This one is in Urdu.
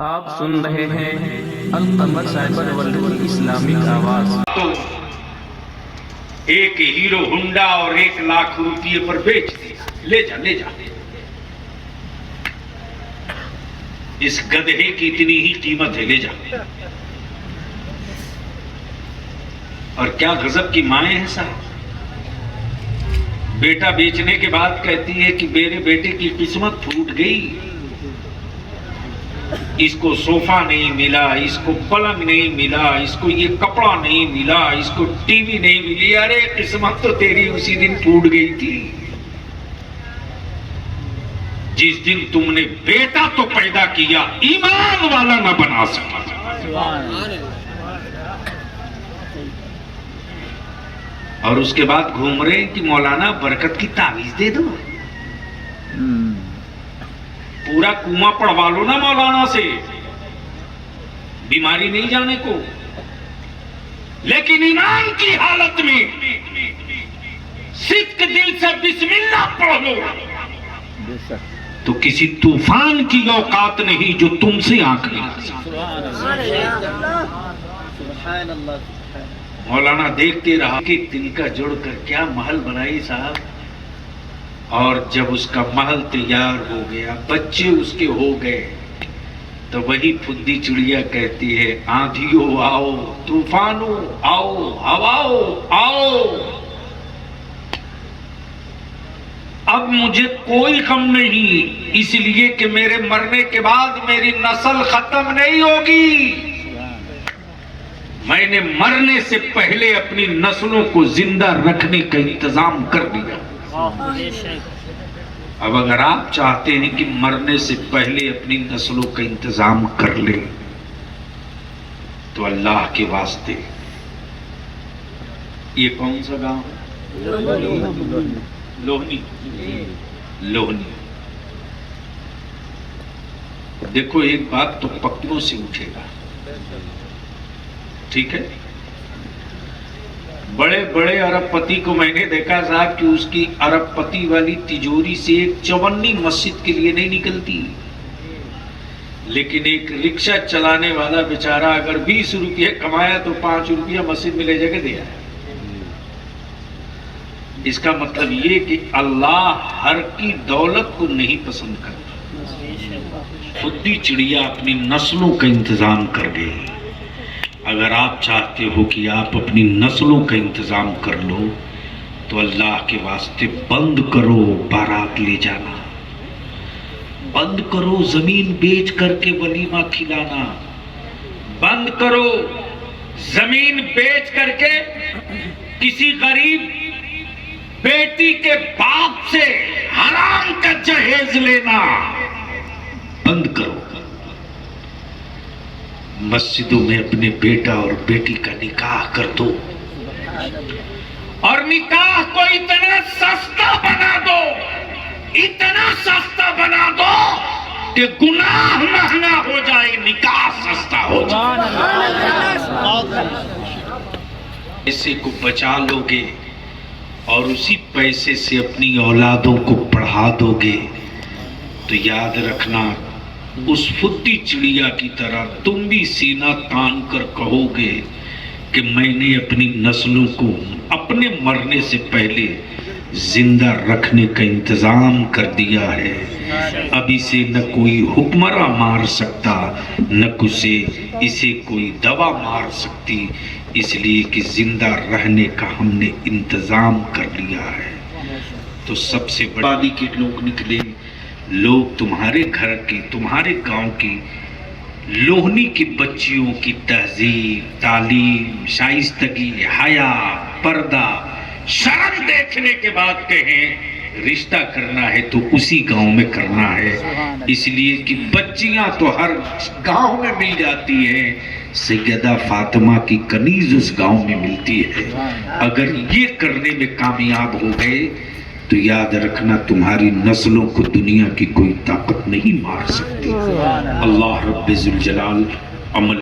آپ سن رہے ہیں القمر سائبر ورلڈ کی اسلامک آواز۔ تو ایک ہیرو ہونڈا اور 1,00,000 روپیے پر بیچ دیا، لے جا لے جا۔ اس گدھے کی اتنی ہی قیمت ہے، لے جا۔ اور کیا غضب کی مائیں ہیں صاحب، بیٹا بیچنے کے بعد کہتی ہے کہ میرے بیٹے کی قسمت پھوٹ گئی، اس کو صوفہ نہیں ملا، اس کو پلنگ نہیں ملا، اس کو یہ کپڑا نہیں ملا، اس کو ٹی وی نہیں ملی۔ ارے قسمت تو تیری اسی دن ٹوٹ گئی تھی جس دن تم نے بیٹا تو پیدا کیا، ایمان والا نہ بنا سکا۔ اور اس کے بعد گھوم رہے ہیں کہ مولانا برکت کی تعویذ دے دو، پورا کنواں پڑوا لو نا مولانا سے، بیماری نہیں جانے کو۔ لیکن ایمان کی حالت میں صدق دل سے بسم اللہ پڑھ لو تو کسی طوفان کی اوقات نہیں جو تم سے آنکھ نہیں۔ مولانا دیکھتے رہا کہ دل کا جوڑ کر کیا محل بنائی صاحب، اور جب اس کا محل تیار ہو گیا، بچے اس کے ہو گئے، تو وہی پھدی چڑیا کہتی ہے آندھیوں آؤ، طوفانوں آؤ، ہواؤں آؤ، اب مجھے کوئی غم نہیں، اس لیے کہ میرے مرنے کے بعد میری نسل ختم نہیں ہوگی، میں نے مرنے سے پہلے اپنی نسلوں کو زندہ رکھنے کا انتظام کر دیا۔ اب اگر آپ چاہتے ہیں کہ مرنے سے پہلے اپنی نسلوں کا انتظام کر لیں تو اللہ کے واسطے یہ کون سا گاؤں ہے؟ لوہنی۔ دیکھو ایک بات تو پکڑوں سے اٹھے گا، ٹھیک ہے؟ بڑے بڑے ارب پتی کو میں نے دیکھا صاحب کہ اس کی ارب پتی والی تجوری سے ایک چونی مسجد کے لیے نہیں نکلتی، لیکن ایک رکشہ چلانے والا بیچارہ اگر 20 روپے کمایا تو 5 روپیہ مسجد میں لے جا کے دیا ہے۔ اس کا مطلب یہ کہ اللہ ہر کی دولت کو نہیں پسند کرتا، خود بھی چڑیا اپنی نسلوں کا انتظام کر گئی۔ اگر آپ چاہتے ہو کہ آپ اپنی نسلوں کا انتظام کر لو تو اللہ کے واسطے بند کرو بارات لے جانا، بند کرو زمین بیچ کر کے ولیمہ کھلانا، بند کرو زمین بیچ کر کے کسی غریب بیٹی کے باپ سے حرام کا جہیز لینا، بند کرو۔ مسجدوں میں اپنے بیٹا اور بیٹی کا نکاح کر دو، اور نکاح کو اتنا سستا بنا دو، اتنا سستا بنا دو کہ گناہ مہنگا ہو جائے، نکاح سستا ہو جائے۔ پیسے کو بچا لو گے اور اسی پیسے سے اپنی اولادوں کو پڑھا دو گے تو یاد رکھنا اس فدی چڑیا کی طرح تم بھی سینہ تان کر کہو گے کہ میں نے اپنی نسلوں کو اپنے مرنے سے پہلے زندہ رکھنے کا انتظام کر دیا ہے، اب اسے نہ کوئی حکمراں مار سکتا، نہ اسے کوئی دوا مار سکتی، اس لیے کہ زندہ رہنے کا ہم نے انتظام کر لیا ہے۔ تو سب سے بڑی کے لوگ نکلے، لوگ تمہارے گھر کی، تمہارے گاؤں کی لوہنی کی بچیوں کی تہذیب، تعلیم، شائستگی، حیا، پردہ، شرم دیکھنے کے بعد کہیں رشتہ کرنا ہے تو اسی گاؤں میں کرنا ہے، اس لیے کہ بچیاں تو ہر گاؤں میں مل جاتی ہیں، سیدہ فاطمہ کی کنیز اس گاؤں میں ملتی ہے۔ اگر یہ کرنے میں کامیاب ہو گئے تو یاد رکھنا تمہاری نسلوں کو دنیا کی کوئی طاقت نہیں مار سکتی۔ اللہ رب ذوالجلال عمل